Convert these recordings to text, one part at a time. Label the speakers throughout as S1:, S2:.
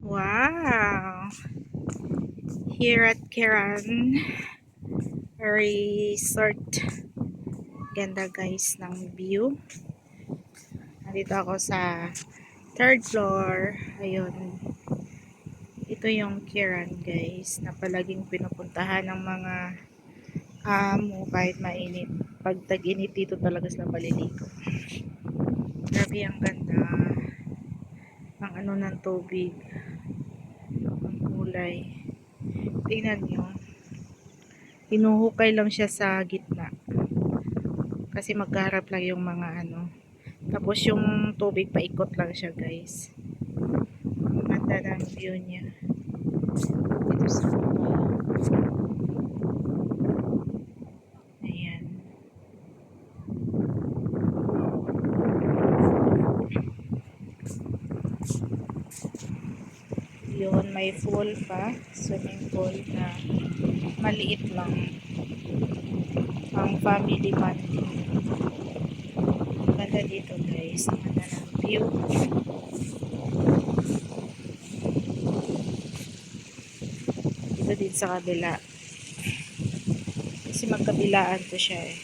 S1: Wow! Here at Kiran Resort. Ganda guys ng view. Nandito ako sa third floor. Ayun. Ito yung Kiran guys na palaging pinupuntahan ng mga amo kahit mainit. Pag tag-init dito talaga sila maliligo. Grabe ang ganda. Ang ano ng tubig. Ang kulay. Tingnan nyo. Hinuhukay lang siya sa gitna. Kasi magkaharap lang yung mga ano. Tapos yung tubig paikot lang siya guys. Ang ganda ng view niya. Dito sa ayan. Yun, may pool pa. Swimming pool na maliit lang. Ang family bonding. Ang ganda dito guys. Ang ganda ng view. Dito din sa kabila. Kasi magkabilaan to siya eh.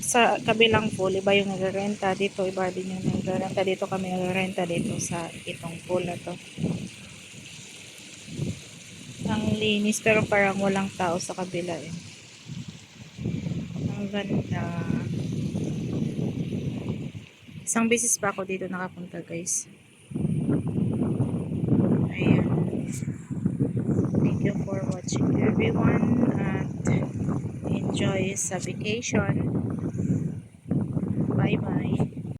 S1: Sa kabilang pool, iba yung nagrarenta. Dito, iba din yung nagrarenta. Dito kami nagrarenta dito sa itong pool na to. Ang linis pero parang walang tao sa kabila eh. Ang ganda. Isang beses pa ako dito nakapunta guys. Ayan. Thank you for watching everyone and enjoy sa vacation. Bye bye.